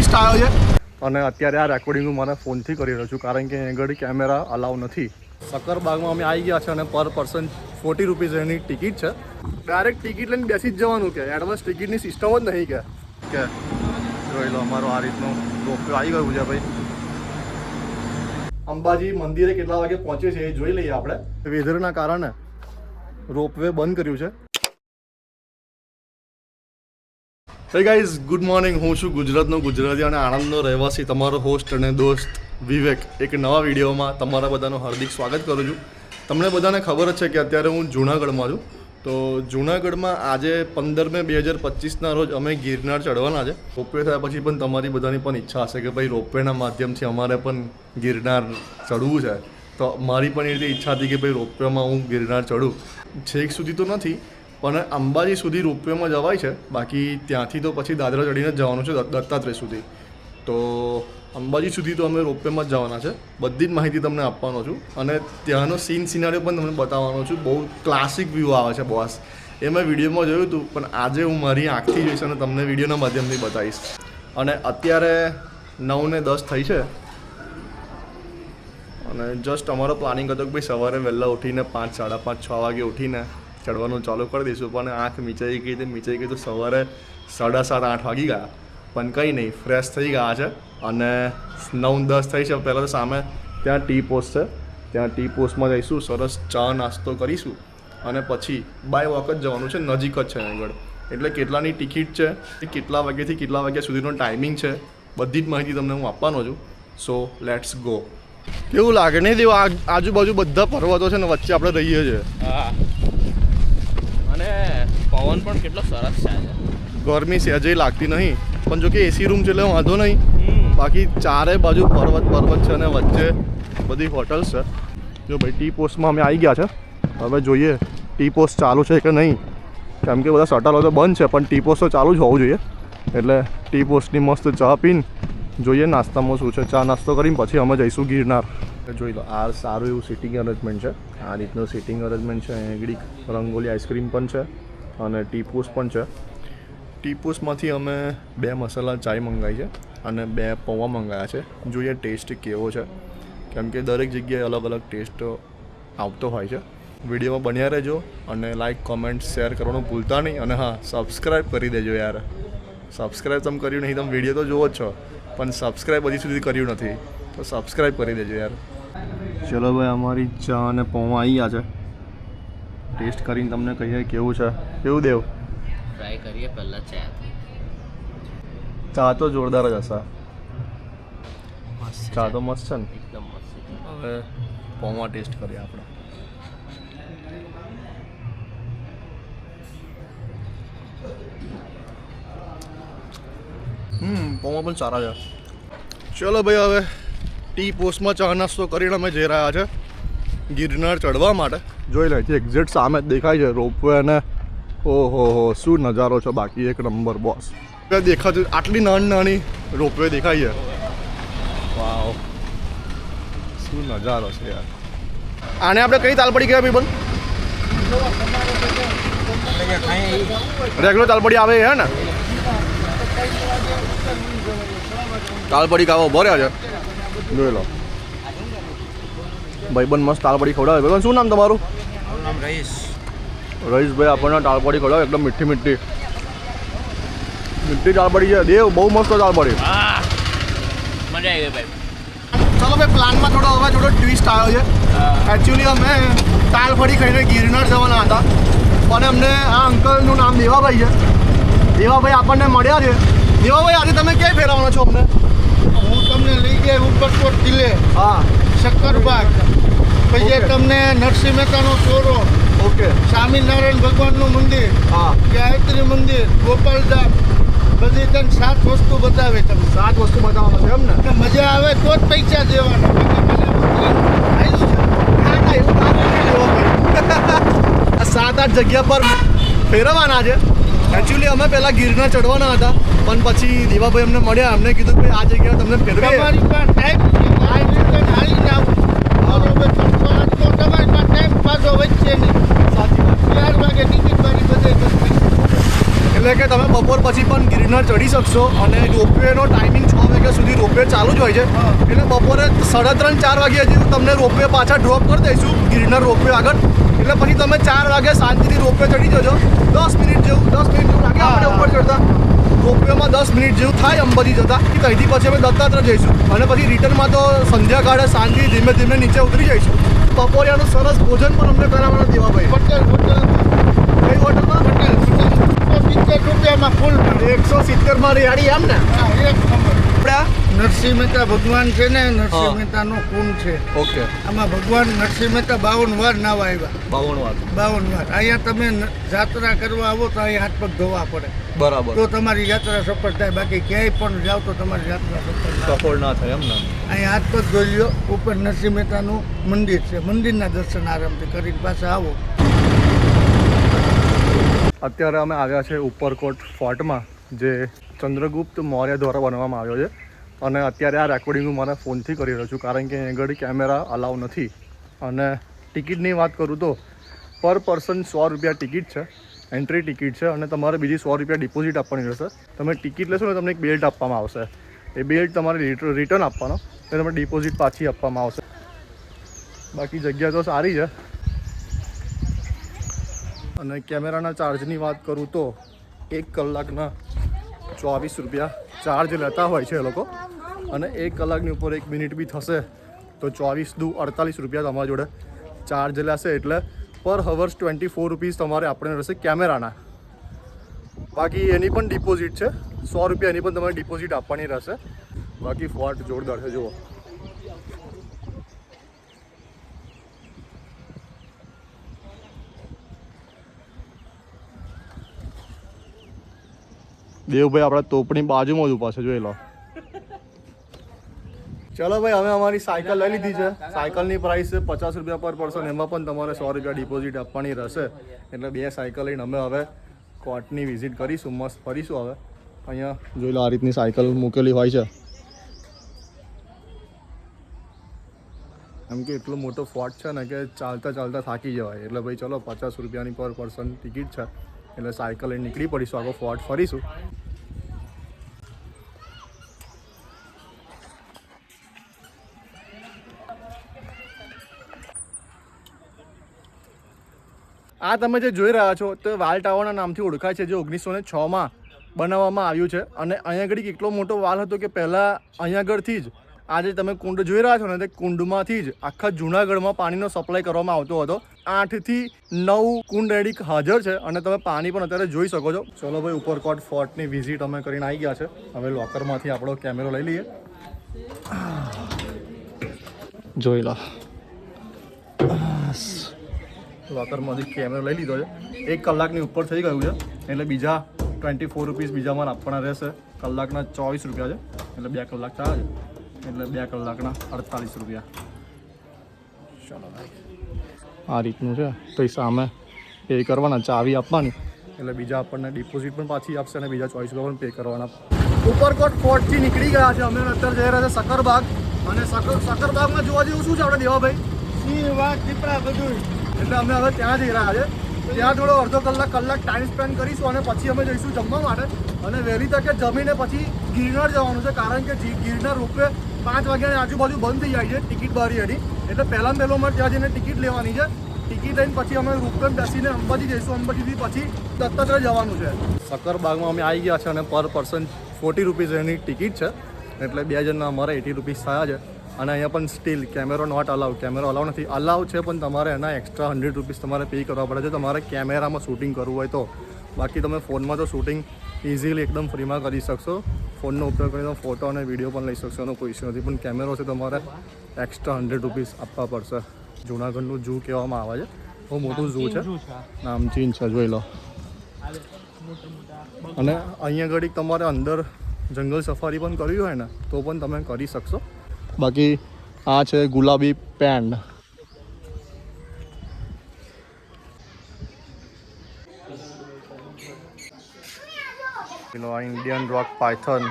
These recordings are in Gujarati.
ટ્વિસ્ટ આવ્યો છે અને અત્યારે આ રેકોર્ડિંગ હું મને ફોનથી કરી રહ્યો છું કારણ કે આગળ કેમેરા અલાઉ નથી. સક્કરબાગમાં અમે આવી ગયા છે અને પર પર્સન 40 રૂપીઝ એની ટિકિટ છે. ડાયરેક્ટ ટિકિટ લઈને બેસી જ જવાનું કે એડવાન્સ ટિકિટની સિસ્ટમ જ નહીં કે જોઈ લો અમારો આ રીતનો રોપવે આવી ગયું છે ભાઈ. અંબાજી મંદિરે કેટલા વાગે પહોંચે છે એ જોઈ લઈએ આપણે. વેધરના કારણે રોપવે બંધ કર્યું છે. Hey guys, good morning. હું છું ગુજરાતનો ગુજરાતી અને આણંદનો રહેવાસી, તમારો હોસ્ટ અને દોસ્ત વિવેક. એક નવા વિડીયોમાં તમારા બધાનું હાર્દિક સ્વાગત કરું છું. તમને બધાને ખબર જ છે કે અત્યારે હું જૂનાગઢમાં છું. તો જૂનાગઢમાં આજે 15 મે 2025ના રોજ અમે ગિરનાર ચડવાના છે. રોપવે થયા પછી પણ તમારી બધાની પણ ઈચ્છા હશે કે ભાઈ રોપવેના માધ્યમથી અમારે પણ ગિરનાર ચડવું છે. તો મારી પણ એ રીતે ઈચ્છા હતી કે ભાઈ રોપવેમાં હું ગિરનાર ચડું. છેક સુધી તો નથી પણ અંબાજી સુધી રોપવેમાં જવાય છે. બાકી ત્યાંથી તો પછી દાદરા ચડીને જ જવાનું છે દત્તાત્રેય સુધી. તો અંબાજી સુધી તો અમે રોપવેમાં જ જવાના છે. બધી જ માહિતી તમને આપવાનો છું અને ત્યાંનો સિનારીઓ પણ તમને બતાવવાનો છું. બહુ ક્લાસિક વ્યૂ આવે છે બોસ. એ મેં વિડીયોમાં જોયું હતું પણ આજે હું મારી આંખથી જોઈશ અને તમને વિડીયોના માધ્યમથી બતાવીશ. અને અત્યારે 9:10 થઈ છે અને જસ્ટ અમારો પ્લાનિંગ હતો કે ભાઈ સવારે વહેલા ઉઠીને 5, 5:30, 6 વાગે ઉઠીને ચડવાનું ચાલુ કરી દઈશું. પણ આંખ મીચાઈ ગઈ તો સવારે 7:30, 8 વાગી ગયા. પણ કંઈ નહીં, ફ્રેશ થઈ ગયા છે અને 9:10 થઈ છે. પહેલાં તો સામે ત્યાં ટી પોસ્ટ છે, ત્યાં ટી પોસ્ટમાં જઈશું, સરસ ચા નાસ્તો કરીશું અને પછી બાય વોક જ જવાનું છે. નજીક જ છે આગળ. એટલે કેટલાની ટિકિટ છે, કેટલા વાગ્યાથી કેટલા વાગ્યા સુધીનો ટાઈમિંગ છે, બધી જ માહિતી તમને હું આપવાનો છું. So let's go. કેવું લાગે નહીં દેવું? આજુબાજુ બધા પર્વતો છે ને વચ્ચે આપણે રહીએ છીએ. હા, અને પવન પણ કેટલો સરસ છે. ગરમી સહેજે લાગતી નહીં. પણ જો કે એસી રૂમ છે એટલે વાંધો નહીં. બાકી ચારે બાજુ પર્વત છે અને વચ્ચે બધી હોટલ્સ છે. જો ભાઈ ટી પોસ્ટમાં અમે આવી ગયા છે. હવે જોઈએ ટી પોસ્ટ ચાલુ છે કે નહીં, કેમ કે બધા શટલો તો બંધ છે પણ ટી પોસ્ટ તો ચાલુ જ હોવું જોઈએ. એટલે ટી પોસ્ટની મસ્ત ચા પીને જોઈએ નાસ્તામાં શું છે. ચા નાસ્તો કરીને પછી અમે જઈશું ગિરનાર. જોઈ લો, આ સારું એવું સિટિંગ અરેન્જમેન્ટ છે. આ રીતનું સિટિંગ અરેન્જમેન્ટ છે. આગળ રંગોલી આઈસ્ક્રીમ પણ છે અને ટી પોસ્ટ પણ છે. ટી પોસ્ટમાંથી અમે 2 મસાલા ચાય મંગાવી છે અને 2 પૌવા મંગાવ્યા છે. જોઈએ ટેસ્ટ કેવો છે, કેમ કે દરેક જગ્યાએ અલગ અલગ ટેસ્ટ આવતો હોય છે. વિડીયોમાં બન્યા રહેજો અને લાઇક, કોમેન્ટ, શેર કરવાનું ભૂલતા નહીં. અને હા, સબસ્ક્રાઈબ કરી દેજો યાર. સબસ્ક્રાઈબ તમે કર્યું નહીં, તમે વિડીયો તો જોવો જ છો પણ સબસ્ક્રાઈબ હજી સુધી કર્યું નથી, તો સબસ્ક્રાઈબ કરી દેજો યાર. ચલો ભાઈ, અમારી ચા અને પૌવા આવી ગયા છે. ટેસ્ટ કરીને તમને કહીએ કેવું છે. કેવું દેવ? ટ્રાય કરીએ પહેલાં ચા તો જોરદાર જ હશે. ચા તો મસ્ત છે ને, એકદમ મસ્ત. હવે પૌવા ટેસ્ટ કરીએ આપણે. પૌવા પણ સારા છે. ચલો ભાઈ, હવે ટી પોસ્ટમાં ચા નાસ્તો કરીને અમે જઈ રહ્યા છે ગિરનાર ચડવા માટે. જોઈ લે છે એક્ઝેક્ટ સામે જ દેખાય છે રોપવે અને ઓહો શું નજારો છે. બાકી એક નંબર બોસ. દેખાતું આટલી નાની રોપવે દેખાય છે. વાવ, શું નજારો છે યાર. આને આપણે કઈ તાલપડી કહેવાય ભાઈ બંધ? રેગ્યુલર તાલપડી આવે હે ને? તાલપડી ખાવા ભર્યા છે. જોઈ લો ભાઈબંધ મસ્ત તાલપડી ખવડાવે. ભાઈબંધ શું નામ તમારું? રહીશભાઈ આપણને તાલપડી ખવડાવે. એકદમ મીઠી મીઠી તાલપડી છે. દેવ, બહુ મસ્ત તાલપડી. મજા આવી ગઈ ભાઈ. ચાલો ભાઈ, પ્લાનમાં થોડો ટ્વિસ્ટ આવ્યો છે. એકચ્યુઅલી અમે તાલપડી ખાઈને ગિરનાર જવાના હતા પણ અમને આ અંકલનું નામ દેવાભાઈ છે. દેવાભાઈ આપણને મળ્યા છે. દેવાભાઈ, આજે તમે ક્યાંય ફેરવવાના છો અમને? હું તમને લઈ ગયા ઉપરકોટ કિલ્લે, હા, શક્કરબાગ, પછી તમને નરસિંહ મહેતાનો ચોરો, ઓકે, સ્વામિનારાયણ ભગવાનનું મંદિર, હા, ગાયત્રી મંદિર, ગોપાલધામ, બધી તને 7 વસ્તુ બતાવે. તમને 7 વસ્તુ બતાવવાના છે એમ ને? મજા આવે તો જ પૈસા દેવાના. આ 7-8 જગ્યા પર ફેરવવાના છે. એકચ્યુઅલી અમે પહેલાં ગિરનાર ચડવાના હતા પણ પછી દેવાભાઈ અમને મળ્યા. અમને કીધું કે આ જગ્યાએ તમને ફેરવીએ. તમારી પાસે ટાઈમ હાલીને આવું બરોબર તો તમારી પાસે ટાઈમ પાછો વચ્ચે નહીં. સાચી વાત. 4 વાગે ટિકિટ મારી બધે. એટલે કે તમે બપોર પછી પણ ગિરનાર ચડી શકશો અને રોપવેનો ટાઈમિંગ 6 વાગ્યા સુધી રોપવે ચાલુ જ હોય છે. એટલે બપોરે 3:30-4 વાગ્યા જેવું તમને રોપવે પાછા ડ્રોપ કરી દઈશું ગિરનાર રોપવે આગળ. એટલે પછી તમે 4 વાગે શાંતિથી રોપવે ચડી જજો. 10 મિનિટ જેવું લાગે આપણે ઉપર ચડતા. રોપવેમાં 10 મિનિટ જેવું થાય અંબાજી જતા. ત્યાંથી પછી અમે દત્તાત્રેય જઈશું અને પછી રિટર્નમાં તો સંધ્યાકાળે શાંતિ ધીમે ધીમે નીચે ઉતરી જઈશું. બપોરિયાનું સરસ ભોજન પણ અમને કરાવવાના દેવાભાઈ. પટેલ કઈ હોટલમાં? 170 રૂપિયામાં ફૂલ મળે. 170માં રેડી એમ ને? હા, એક નંબર. આપણા નરસિંહ મહેતા ભગવાન છે ને, નરસિંહ મહેતાનો કુંડ છે. ઓકે આમાં ભગવાન નરસિંહ મહેતા 52 વાર નાવા આવ્યા. 52 વાત 52 વાર. અહીંયા તમે યાત્રા કરવા આવો તો અહીંયા હાથ પગ ધોવા પડે બરાબર. તો તમારી યાત્રા સફળ થાય. બાકી ક્યાંય પણ જાઓ તો તમારી યાત્રા સફળ થાય. સફળ ના થાય એમ ને? અહીંયા હાથ પગ ધોઈ લો. ઉપર નરસિંહ મહેતાનું મંદિર છે. મંદિરના દર્શન આરામથી કરીને પાછા આવો. અત્યારે અમે આવ્યા છે ઉપરકોટ ફોર્ટમાં, જે ચંદ્રગુપ્ત મૌર્ય દ્વારા બનાવવામાં આવ્યો છે. અને અત્યારે આ રેકોર્ડિંગ હું મારા ફોનથી કરી રહ્યો છું કારણ કે અહીં આગળ કેમેરા અલાઉ નથી. અને ટિકિટની વાત કરું તો પર પર્સન 100 રૂપિયા ટિકિટ છે, એન્ટ્રી ટિકિટ છે. અને તમારે બીજી 100 રૂપિયા ડિપોઝિટ આપવાની રહેશે. તમે ટિકિટ લેશો ને તમને એક બેલ્ટ આપવામાં આવશે. એ બેલ્ટ તમારે રિટર્ન આપવાનો, એ તમને ડિપોઝિટ પાછી આપવામાં આવશે. બાકી જગ્યા તો સારી છે. અને કેમેરાના ચાર્જની વાત કરું તો 1 કલાકના 24 રૂપિયા ચાર્જ લેતા હોય છે એ લોકો. અને 1 કલાકની ઉપર 1 મિનિટ બી થશે તો 24 દુ 48 રૂપિયા તમારા જોડે ચાર્જ લેશે. એટલે પર હવર્સ 24 રૂપીસ તમારે આપણે રહેશે કેમેરાના. બાકી એની પણ ડિપોઝિટ છે 100 રૂપિયા, એની પણ તમારે ડિપોઝિટ આપવાની રહેશે. બાકી ફોર્ટ જોરદાર છે. જુઓ દેવભાઈ આપણા તોપની બાજુમાં જ ઊભા છે, જોઈ લો. ચલો ભાઈ, અમે અમારી સાયકલ લઈ લીધી છે. સાયકલની પ્રાઇસ છે 50 રૂપિયા પર પર્સન. એમાં પણ તમારે 100 રૂપિયા ડિપોઝિટ આપવાની રહેશે. એટલે 2 સાયકલ લઈને અમે હવે કોર્ટની વિઝિટ કરીશું, મસ્ત ફરીશું. હવે અહીંયા જોઈ લો, આ રીતની સાયકલ મૂકેલી હોય છે. એમ કે એટલો મોટો ફોર્ટ છે ને કે ચાલતા ચાલતા થાકી જવાય. એટલે ભાઈ ચલો 50 રૂપિયાની પર પર્સન ટિકિટ છે. એટલે સાયકલ લઈને નીકળી પડીશું, આખો ફોર્ટ ફરીશું. આ તમે જે જોઈ રહ્યા છો તે વાલ ટાવરના નામથી ઓળખાય છે, જે 1906માં બનાવવામાં આવ્યું છે. અને અહીંયા આગળ કેટલો મોટો વાલ હતો કે પહેલાં અહીંયા આગળથી જ આ જે તમે કુંડ જોઈ રહ્યા છો ને, તે કુંડમાંથી જ આખા જૂનાગઢમાં પાણીનો સપ્લાય કરવામાં આવતો હતો. 8 થી 9 કુંડ રેડી હાજર છે અને તમે પાણી પણ અત્યારે જોઈ શકો છો. ચલો ભાઈ, ઉપરકોટ ફોર્ટની વિઝિટ અમે કરીને આવી ગયા છે. હવે લોકરમાંથી આપણો કેમેરો લઈ લઈએ. જોઈ લો, લોકરમાંથી કેમેરો લઈ લીધો છે. 1 કલાકની ઉપર થઈ ગયું છે. એટલે બીજા 24 રૂપીસ બીજા મારે આપવાના રહેશે. કલાકના 24 રૂપિયા છે. એટલે 2 કલાક ચાલે છે. એટલે 2 કલાકના 48 રૂપિયા. ચાલો ભાઈ, આ રીતનું છે. તો સામે પે કરવાના, ચાવી આપવાની. એટલે બીજા આપણને ડિપોઝિટ પણ પાછી આપશે અને બીજા 24 રૂપિયા પણ પે કરવાના. ઉપરકોટ ફોર્ટથી નીકળી ગયા છે. અમે અત્યારે જઈ રહ્યા છે સકરબાગ. અને સકરબાગમાં જોવા જેવું શું છે આપણે દેવાભાઈ? સિંહ, વાઘ, દીપડા બધું. એટલે અમે હવે ત્યાં જઈ રહ્યા છે. ત્યાં થોડો અડધો કલાક ટાઈમ સ્પેન્ડ કરીશું અને પછી અમે જઈશું જમવા માટે. અને વહેલી તકે જમીને પછી ગિરનાર જવાનું છે, કારણ કે ગિરનાર રોપવે 5 વાગ્યાની આજુબાજુ બંધ થઈ જાય છે ટિકિટ બારી એની. એટલે પહેલાં અમારે ત્યાં જઈને ટિકિટ લેવાની છે. ટિકિટ લઈને પછી અમે રોપવેમાં બેસીને અંબાજી જઈશું. અંબાજીથી પછી દત્તાત્રેય જવાનું છે. સકરબાગમાં અમે આવી ગયા છે અને પર પર્સન 40 રૂપીસ એની ટિકિટ છે. એટલે 2 જણના અમારે 80 રૂપીસ થયા છે. અને અહીંયા પણ સ્ટીલ કેમેરો નોટ અલાઉ. કેમેરો અલાઉ નથી. અલાઉ છે પણ તમારે એના એક્સ્ટ્રા 100 રૂપીસ તમારે પે કરવા પડે છે તમારે કેમેરામાં શૂટિંગ કરવું હોય તો. બાકી તમે ફોનમાં તો શૂટિંગ ઇઝીલી એકદમ ફ્રીમાં કરી શકશો. ફોનનો ઉપયોગ કરીને ફોટો અને વિડીયો પણ લઈ શકશો, એનો કોઈ ઇસ્યુ નથી. પણ કેમેરો છે તમારે એક્સ્ટ્રા 100 રૂપીસ આપવા પડશે. જૂનાગઢનું ઝૂ કહેવામાં આવે છે. બહુ મોટું ઝૂ છે, નામચીન છે, જોઈ લો. અને અહીંયા આગળ તમારે અંદર જંગલ સફારી પણ કરવી હોય ને તો પણ તમે કરી શકશો. બાકી આ છે ગુલાબી પેન્ડ. આ ઇન્ડિયન રોક પાયથન.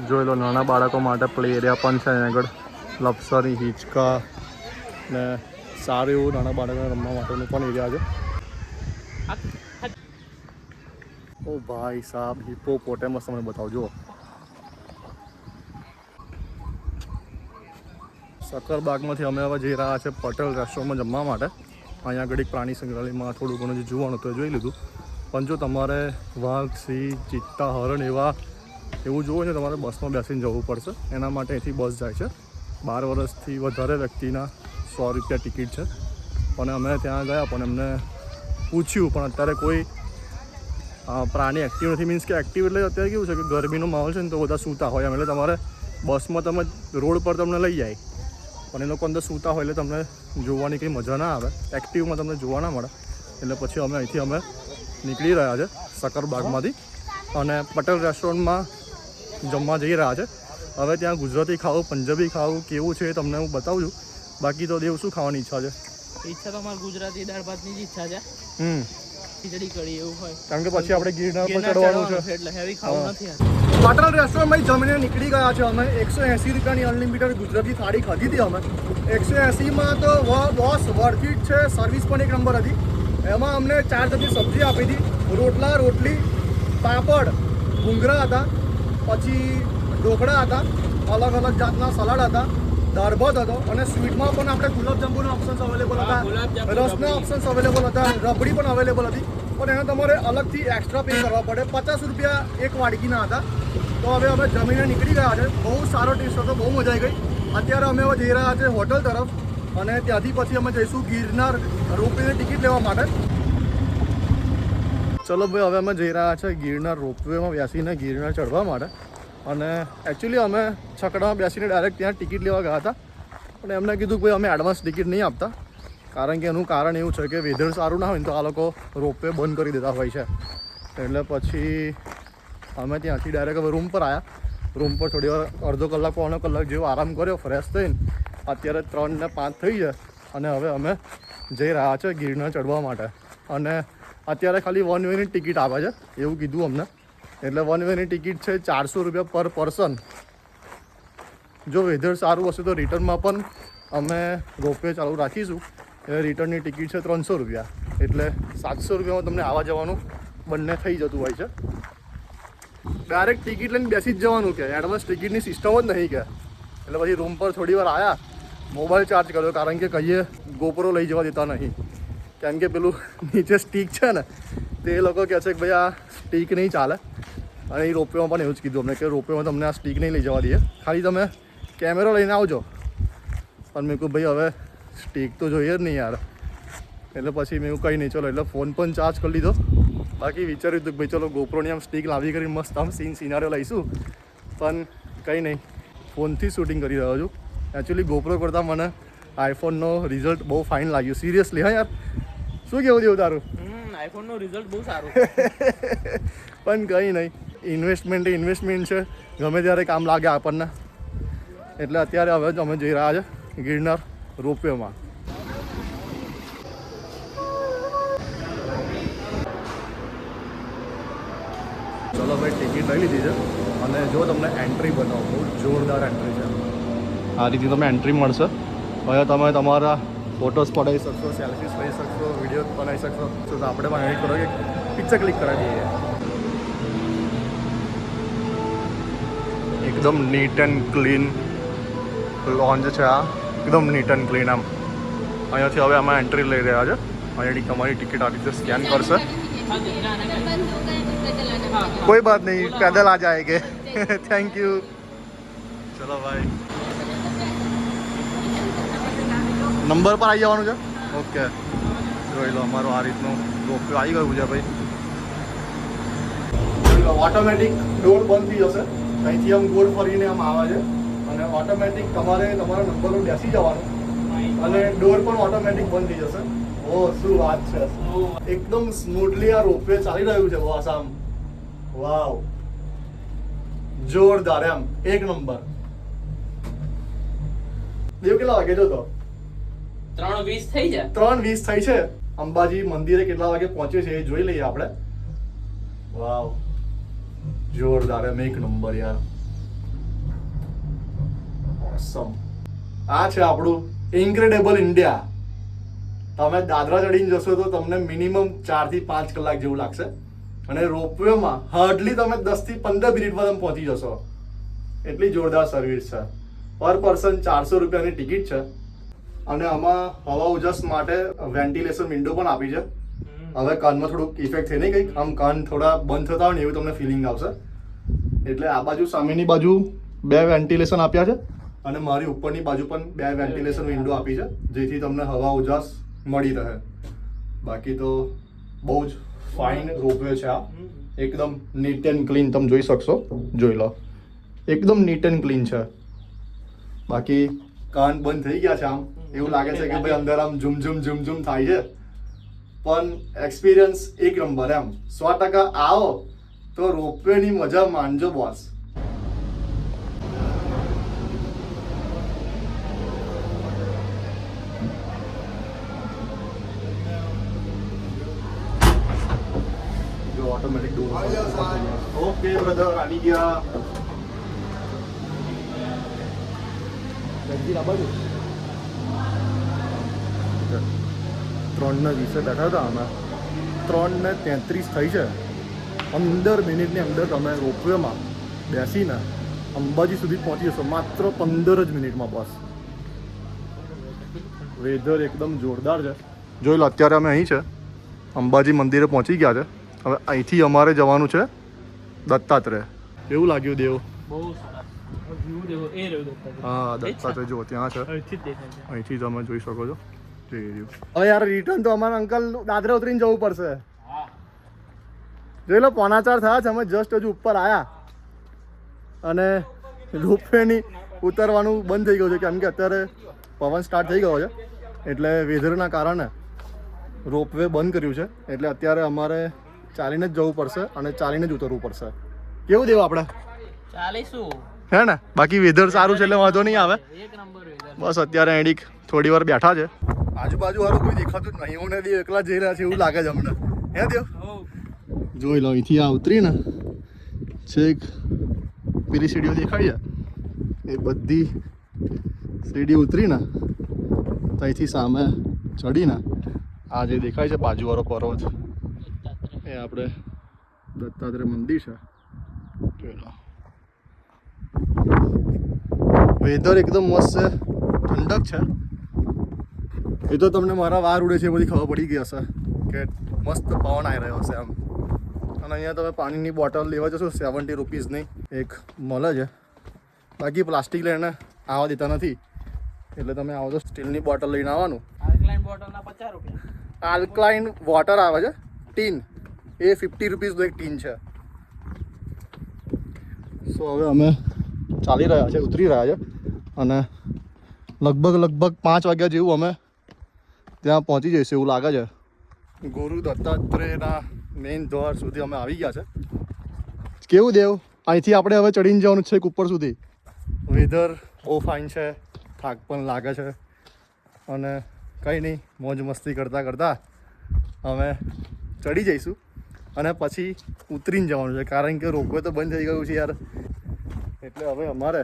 જોઈ લો, નાના બાળકો માટે પ્લે એરિયા પણ છે અહીંયા આગળ. લપસરી, હિંચકા ને સારું એવું નાના બાળકોને રમવા માટેનું પણ એરિયા છે. ઓ ભાઈ સાહેબ, હિપ્પોપોટેમસ તમને બતાવજો. સક્કરબાગમાંથી અમે હવે જઈ રહ્યા છે પટેલ રેસ્ટોરન્ટમાં જમવા માટે. અહીંયા આગળ એક પ્રાણી સંગ્રહાલયમાં થોડું ઘણું જે જોવાનું હતું એ જોઈ લીધું. પણ જો તમારે વાઘ, સિંહ, ચિત્તા, હરણ એવું જોવું છે તમારે બસમાં બેસીને જવું પડશે. એના માટે અહીંથી બસ જાય છે. 12 વર્ષથી વધારે વ્યક્તિના 100 રૂપિયા ટિકિટ છે. અને અમે ત્યાં ગયા પણ એમને પૂછ્યું પણ અત્યારે કોઈ પ્રાણી એક્ટિવ નથી. મીન્સ કે એક્ટિવ એટલે અત્યારે કેવું છે કે ગરમીનો માહોલ છે ને તો બધા સૂતા હોય એમ, એટલે તમારે બસમાં તમે રોડ પર તમને લઈ જાય પણ એ લોકો અંદર સૂતા હોય એટલે તમને જોવાની કંઈ મજા ના આવે, એક્ટિવમાં તમને જોવા ના મળે. એટલે પછી અહીંથી અમે નીકળી રહ્યા છે સક્કરબાગમાંથી અને પટેલ રેસ્ટોરન્ટમાં જમવા જઈ રહ્યા છે. હવે ત્યાં ગુજરાતી ખાવું, પંજાબી ખાવું કેવું છે એ તમને હું બતાવું છું. બાકી તો દેવ શું ખાવાની ઈચ્છા છે? ઈચ્છા તો અમારે ગુજરાતી દાળ ભાતની જ ઈચ્છા છે. ખીચડી કઢી એવું હોય, કારણ કે પછી આપણે ગિરનાર પર ચડવાનું છે એટલે હેવી ખાવું નથી. પટેલ રેસ્ટોરન્ટમાં જમીને નીકળી ગયા છે અમે. 180 રૂપિયાની અનલિમિટેડ ગુજરાતી થાળી ખાધી હતી અમે. 180માં તો બોસ વર્થ ઇટ છે. સર્વિસ પણ એક નંબર હતી. એમાં અમને 4 જાતની સબ્જી આપી હતી, રોટલા, રોટલી, પાપડ, ભૂંગળા હતા, પછી ઢોકળા હતા, અલગ અલગ જાતના સલાડ હતા, દાળ ભાત હતો અને સ્વીટમાં પણ આપણે ગુલાબજાંબુના ઓપ્શન્સ અવેલેબલ હતા, રસના ઓપ્શન્સ અવેલેબલ હતા, રબડી પણ અવેલેબલ હતી. પણ એને તમારે અલગથી એક્સ્ટ્રા પે કરવા પડે. 50 રૂપિયા એક વાડકીના હતા. તો હવે અમે જમીને નીકળી ગયા છે. બહુ સારો ટેસ્ટ હતો, બહુ મજા આવી ગઈ. અત્યારે અમે હવે જઈ રહ્યા છે હોટલ તરફ અને ત્યાંથી પછી અમે જઈશું ગિરનાર રોપવેની ટિકિટ લેવા માટે. ચલો ભાઈ, હવે અમે જઈ રહ્યા છે ગિરનાર રોપવેમાં બેસીને ગિરનાર ચડવા માટે. અને એકચ્યુઅલી અમે છકડામાં બેસીને ડાયરેક્ટ ત્યાં ટિકિટ લેવા ગયા હતા પણ એમને કીધું કે ભાઈ અમે એડવાન્સ ટિકિટ નહીં આપતા, કારણ કે એનું કારણ એવું છે કે વેધર સારું ના હોય ને તો આ લોકો રોપવે બંધ કરી દેતા હોય છે. એટલે પછી અમે ત્યાંથી ડાયરેક્ટ હવે રૂમ પર આવ્યા. રૂમ પર થોડી વાર અડધો કલાક, પોણો કલાક જેવો આરામ કર્યો, ફ્રેશ થઈને અત્યારે 3 ને 5 થઈ છે અને હવે અમે જઈ રહ્યા છે ગિરનાર ચડવા માટે. અને અત્યારે ખાલી 1 વેની ટિકિટ આવે છે એવું કીધું અમને. એટલે 1 વેની ટિકિટ છે 400 રૂપિયા પર પર્સન. જો વેધર સારું હશે તો રિટર્નમાં પણ અમે રોપવે ચાલુ રાખીશું. એટલે રિટર્નની ટિકિટ છે 300 રૂપિયા. એટલે 700 રૂપિયામાં તમને આવવા જવાનું બંને થઈ જતું હોય છે. ડાયરેક્ટ ટિકિટ લઈને બેસી જ જવાનું કે એડવાન્સ ટિકિટની સિસ્ટમ જ નહીં કે. એટલે પછી રૂમ પર થોડી વાર આવ્યા, મોબાઈલ ચાર્જ કર્યો, કારણ કે કહીએ ગોપરો લઈ જવા દેતા નહીં. કેમ કે પેલું નીચે સ્ટીક છે ને તે એ લોકો કહે છે કે ભાઈ આ સ્ટીક નહીં ચાલે. અને એ રોપવેમાં પણ એવું જ કીધું અમને કે રોપવેમાં તમને આ સ્ટીક નહીં લઈ જવા દઈએ, ખાલી તમે કેમેરો લઈને આવજો. પણ મેં કહ્યું ભાઈ હવે સ્ટીક તો જોઈએ જ નહીં યાર. એટલે પછી મેં કંઈ નહીં, ચલો એટલે ફોન પણ ચાર્જ કરી લીધો. બાકી વિચાર્યું હતું કે ભાઈ ચલો ગોપ્રોની આમ સ્ટીક લાવી કરી મસ્ત આમ સિનારીઓ લઈશું. પણ કંઈ નહીં, ફોનથી શૂટિંગ કરી રહ્યો છું. એકચ્યુઅલી ગોપ્રો કરતાં મને આઈફોનનો રિઝલ્ટ બહુ ફાઇન લાગ્યું. સિરિયસલી. હા યાર, શું કેવું દેવું તારું? આઈફોનનું રિઝલ્ટ બહુ સારું. પણ કંઈ નહીં, ઇન્વેસ્ટમેન્ટ છે, ગમે ત્યારે કામ લાગે આપણને. એટલે અત્યારે હવે અમે જઈ રહ્યા છે ગિરનાર રોપવેમાં. ચલો ભાઈ, ટિકિટ લઈ લીધી છે અને જો તમને એન્ટ્રી બનાવો, બહુ જોરદાર એન્ટ્રી છે. આ રીતે તમને એન્ટ્રી મળશે. હવે તમે તમારા ફોટોસ પડાવી શકશો, સેલ્ફીસ લઈ શકશો, વિડીયો બનાવી શકશો. તો આપણે પણ એડિટ કરો કે પિક્ચર ક્લિક કરાવી દઈએ. એકદમ નીટ એન્ડ ક્લીન લોન્જ છે આ, એકદમ નીટ એન્ડ ક્લીન. આમ અહીંયાથી હવે અમે એન્ટ્રી લઈ રહ્યા છે. અહીંયાથી તમારી ટિકિટ આ રીતે સ્કેન કરશે. કોઈ બાત નહીં, પેદલ આ જાયગે. Thank you. ચલો ભાઈ, નંબર પર આવી જવાનું છે. ઓકે, જોઈ લો અમારું આ રીતનું રોપવે આવી ગયું છે ભાઈ. ઓટોમેટિક ડોર બંધ થઈ જશે. અહીંથી આમ ગોળ ફરીને આમ આવે છે અને ઓટોમેટિક તમારે તમારા નંબર પર બેસી જવાનું અને ડોર પણ ઓટોમેટિક બંધ થઈ જશે. ઓ શું વાત છે, એકદમ સ્મૂથલી આ રોપવે ચાલી રહ્યું છે બોસ. આમ વાવ, જોરદાર, એમ એક નંબર. દેવ કેટલા વાગે જો તો 3:20 થઈ જાય. 3:20 થઈ છે. અંબાજી મંદિરે કેટલા વાગે પહોંચે છે એ જોઈ લઈએ આપણે. વાવ, જોરદાર, એમ એક નંબર યાર. ઓસમ. આ છે આપણું ઇન્ક્રેડિબલ ઇન્ડિયા. તમે દાદરા ચડીને જશો તો તમને મિનિમમ 4 થી 5 કલાક જેવું લાગશે અને રોપવેમાં હાર્ડલી તમે 10 થી 15 મિનિટમાં તમે પહોંચી જશો. એટલી જોરદાર સર્વિસ છે. પર પર્સન 400 રૂપિયાની ટિકિટ છે અને આમાં હવા ઉજાસ માટે વેન્ટિલેશન વિન્ડો પણ આપી છે. હવે કાનમાં થોડુંક ઇફેક્ટ થઈ નહીં કંઈક આમ કાન થોડા બંધ થતા હોય ને એવું તમને ફિલિંગ આવશે. એટલે આ બાજુ સામેની બાજુ 2 વેન્ટિલેશન આપ્યા છે અને મારી ઉપરની બાજુ પણ 2 વેન્ટિલેશન વિન્ડો આપી છે જેથી તમને હવા ઉજાસ મળી રહે. બાકી તો બહુ જ ફાઇન રોપવે છે આ. એકદમ નીટ એન્ડ ક્લીન તમે જોઈ શકશો. જોઈ લો, એકદમ નીટ એન્ડ ક્લીન છે. બાકી કાન બંધ થઈ ગયા છે. આમ એવું લાગે છે કે ભાઈ અંદર આમ ઝુમ થાય છે, પણ એક્સપિરિયન્સ એક નંબર. એમ 100% આવો તો રોપવેની મજા માનજો બોસ. જો ઓટોમેટિક ડોર ઓકે બ્રધર આવી ગયા. આ બાજુ 3:20 બેઠા હતા અમે. 3:33 થઈ છે. 15 મિનિટની અંદર તમે રોપવેમાં બેસીને અંબાજી સુધી પહોંચી જશો માત્ર 15 જ મિનિટમાં. બસ વેધર એકદમ જોરદાર છે. જોઈ લો, અત્યારે અમે અહીં છે, અંબાજી મંદિરે પહોંચી ગયા છે. હવે અહીંથી અમારે જવાનું છે દત્તાત્રેય. કેવું લાગ્યું દેવ? બહુ સરસ વ્યૂ દેવો એ રહ્યો દત્તાત્રેય. હા, દત્તાત્રેય જો ત્યાં છે. અહીંથી જ દેખાય છે. અહીંથી તમે જોઈ શકો છો. હવે યાર રિટર્ન તો અમારા અંકલ દાદરા ઉતરીને જવું પડશે. જોઈ લો, 3:45 થયા છે. અમે જસ્ટ હજુ ઉપર આવ્યા અને રોપવેની ઉતરવાનું બંધ થઈ ગયું છે કેમ કે અત્યારે પવન સ્ટાર્ટ થઈ ગયો છે એટલે વેધરના કારણે રોપવે બંધ કર્યું છે. એટલે અત્યારે અમારે ચાલીને જ જવું પડશે અને ચાલીને જ ઉતરવું પડશે. કેવું દેવું આપણે ચાલીશું હે ને? બાકી વેધર સારું છે એટલે વાંધો નહીં આવે. એક નંબર વેધર. બસ અત્યારે એડીક થોડી વાર બેઠા છે. આજુબાજુ વાળું કોઈ દેખાતું જ નહીં. હું ને દેવ એકલા જઈ રહ્યા છે એવું લાગે છે અમને. હે દેવ? જોઈ લો, અહીંથી આ ઉતરી ને છેક પેલી સીડીઓ દેખાય છે એ બધી સીડી ઉતરીને તો અહીંથી સામે ચડીને આ જે દેખાય છે બાજુવાળો પર્વત એ આપણે દત્તાત્રેય મંદિર છે. જોઈ લો, વેધર એકદમ મસ્ત છે, ઠંડક છે. એ તો તમને મારા વાર ઉડે છે એ બધી ખબર પડી ગઈ હશે કે મસ્ત પવન આવી રહ્યો હશે આમ. અને અહીંયા તમે પાણીની બોટલ લેવા જશો 70 રૂપીસની એક મળે છે. બાકી પ્લાસ્ટિક લઈને આવવા દેતા નથી એટલે તમે આવો તો સ્ટીલની બોટલ લઈને આવવાનું. આલ્કલાઇન બોટલના 50 રૂપિયા. આલ્કલાઇન વોટર આવે છે ટીન, એ 50 રૂપીસનું એક ટીન છે. સો હવે અમે ચાલી રહ્યા છે, ઉતરી રહ્યા છે અને લગભગ 5 વાગ્યા જેવું અમે ત્યાં પહોંચી જઈશું એવું લાગે છે. ગુરુ દત્તાત્રેયના મેઇન દ્વાર સુધી અમે આવી ગયા છે. કેવું દેવ? અહીંથી આપણે હવે ચડીને જવાનું છે ઉપર સુધી. વેધર બહુ ફાઇન છે, થાક પણ લાગે છે અને કંઈ નહીં, મોજ મસ્તી કરતાં કરતાં અમે ચડી જઈશું અને પછી ઉતરીને જવાનું છે કારણ કે રોપવે તો બંધ થઈ ગયું છે યાર. એટલે હવે અમારે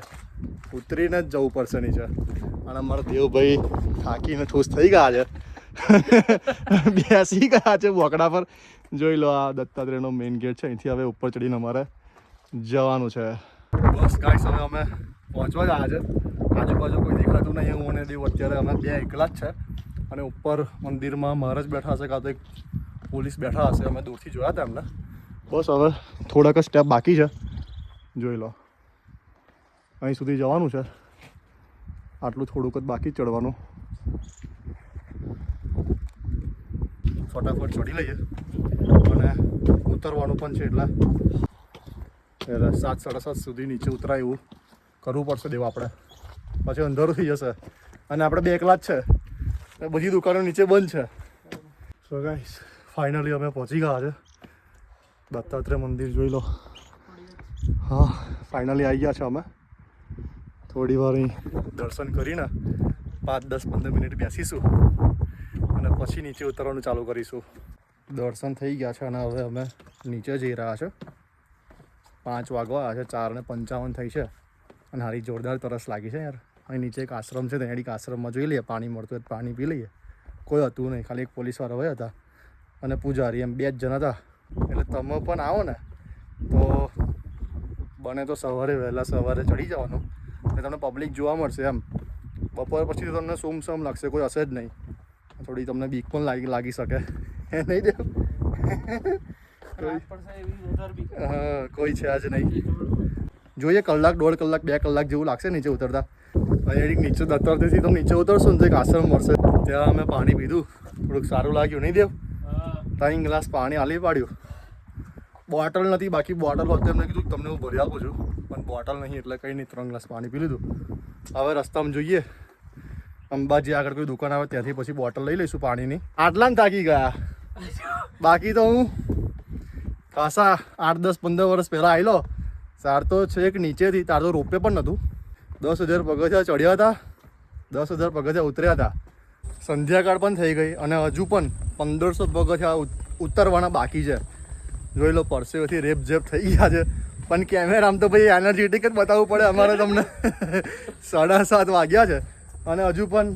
ઉતરીને જ જવું પડશે નીચે. અને અમારા દેવભાઈ થાકીને ઠૂસ થઈ ગયા છે, બેસી ગયા છે બોકડા પર. જોઈ લો, આ દત્તાત્રેયનો મેઇન ગેટ છે. અહીંથી હવે ઉપર ચડીને અમારે જવાનું છે. બસ ગાઈસ, હવે અમે પહોંચવા જ આવ્યા છે. આજુબાજુ કોઈ દેખાતું નહીં. હું અને દેવ અત્યારે અમે 2 એકલા જ છે અને ઉપર મંદિરમાં મહારાજ બેઠા હશે કાં તો એક પોલીસ બેઠા હશે. અમે દૂરથી જોયા હતા એમને. બસ હવે થોડાક સ્ટેપ બાકી છે. જોઈ લો, અહીં સુધી જવાનું છે. આટલું થોડુંક જ બાકી ચડવાનું. ફટાફટ ચડી લઈએ અને ઉતરવાનું પણ છે. એટલે 7-7:30 સુધી નીચે ઉતરાય એવું કરવું પડશે દેવ આપણે. પછી અંધારું થઈ જશે અને આપણે 2 એકલા જ છે. બધી દુકાનો નીચે બંધ છે. સો ગાઈસ, ફાઇનલી અમે પહોંચી ગયા છે દત્તાત્રેય મંદિર. જોઈ લો, હા ફાઇનલી આવી ગયા છે અમે. થોડી વાર અહીં દર્શન કરીને 5-10-15 મિનિટ બેસીશું અને પછી નીચે ઉતરવાનું ચાલુ કરીશું. દર્શન થઈ ગયા છે અને હવે અમે નીચે જઈ રહ્યા છે. 5 વાગવા આવ્યા છે, 4:55 થઈ છે અને હારી જોરદાર તરસ લાગી છે યાર. અહીં નીચે એક આશ્રમ છે, ત્યાં આશ્રમમાં જોઈ લઈએ પાણી મળતું હોય પાણી પી લઈએ. કોઈ હતું નહીં, ખાલી એક પોલીસવાળા હોય હતા અને પૂજારી, એમ 2 જ જણ હતા. એટલે તમે પણ આવો ને તો બને તો વહેલા સવારે ચડી જવાનું એટલે તમને પબ્લિક જોવા મળશે. એમ બપોર પછી તો તમને સુમસમ લાગશે, કોઈ હશે જ નહીં. થોડી તમને બીક પણ લાગી શકે એ નહીં દેવ. હા, કોઈ છે જ નહીં. જોઈએ કલાક 1.5 કલાક 2 કલાક જેવું લાગશે નીચે ઉતરતા. અહીંયાથી નીચે દત્તાત્રેયથી તમે નીચે ઉતરશો ને તો એક આશ્રમ મળશે, ત્યાં અમે પાણી પીધું, થોડુંક સારું લાગ્યું નહીં દેવ. 3 ગ્લાસ પાણી આલી પાડ્યું. બોટલ નથી, બાકી બોટલ હોત એમને કીધું તમને હું ભરી આપું છું, પણ બોટલ નહીં એટલે કંઈ નહીં, 3 ગ્લાસ પાણી પી લીધું. હવે રસ્તામાં જોઈએ અંબાજી આગળ કોઈ દુકાન આવે ત્યાંથી પછી બોટલ લઈ લઈશું પાણીની. આટલા ને થાકી ગયા, બાકી તો હું ખાસા 8, 10, 15 વર્ષ પહેલાં આવેલો. સાર તો છેક નીચેથી, તાર તો રોપે પણ નહોતું. 10,000 પગથિયા ચડ્યા હતા, 10,000 પગથિયા ઉતર્યા હતા. સંધ્યાકાળ પણ થઈ ગઈ અને હજુ પણ 1500 પગથિયા ઉતરવાના બાકી છે. જોઈ લો, પરસેવેથી રેપઝેપ થઈ ગયા છે, પણ કેમેરામાં તો ભાઈ એનર્જેટિક જ બતાવવું પડે અમારે તમને. 7:30 વાગ્યા છે અને હજુ પણ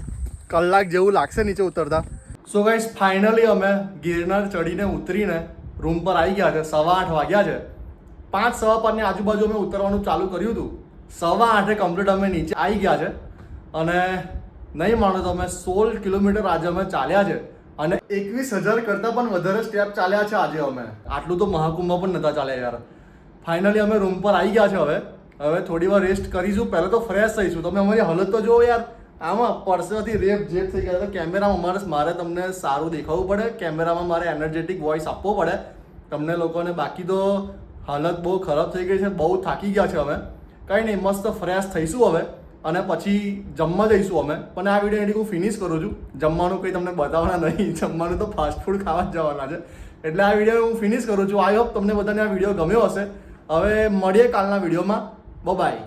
કલાક જેવું લાગશે નીચે ઉતરતા. સો ગાઈસ, ફાઇનલી અમે ગિરનાર ચડીને ઉતરીને રૂમ પર આવી ગયા છે. 8:15 વાગ્યા છે. 5, 5:15 આજુબાજુ અમે ઉતરવાનું ચાલુ કર્યું હતું. 8:15 કમ્પ્લીટ અમે નીચે આવી ગયા છે અને નહીં માનો તો અમે 16 કિલોમીટર આજે અમે ચાલ્યા છે અને 21,000 કરતાં પણ વધારે સ્ટેપ ચાલ્યા છે આજે અમે. આટલું તો મહાકુંભમાં પણ નહોતા ચાલ્યા યાર. ફાઇનલી અમે રૂમ પર આવી ગયા છે. હવે થોડી વાર રેસ્ટ કરીશું, પહેલાં તો ફ્રેશ થઈશું. તમે અમારી હાલત તો જુઓ યાર, આમાં પરસેવાથી રેપ જેપ થઈ ગયા. તો કેમેરામાં મારે તમને સારું દેખાવું પડે, કેમેરામાં મારે એનર્જેટિક વોઇસ આપવો પડે તમને લોકોને. બાકી તો હાલત બહુ ખરાબ થઈ ગઈ છે, બહુ થાકી ગયા છે અમે. કંઈ નહીં, મસ્ત ફ્રેશ થઈશું હવે અને પછી જમવા જઈશું અમે. પણ આ વિડીયો એની હું ફિનિશ કરું છું. જમવાનું કંઈ તમને બતાવવાના નહીં, જમવાનું તો ફાસ્ટ ફૂડ ખાવા જ જવાના છે. એટલે આ વિડીયો હું ફિનિશ કરું છું. આઈ હોપ તમને બધાને આ વિડીયો ગમ્યો હશે. હવે મળીએ કાલના વિડીયોમાં. બાય.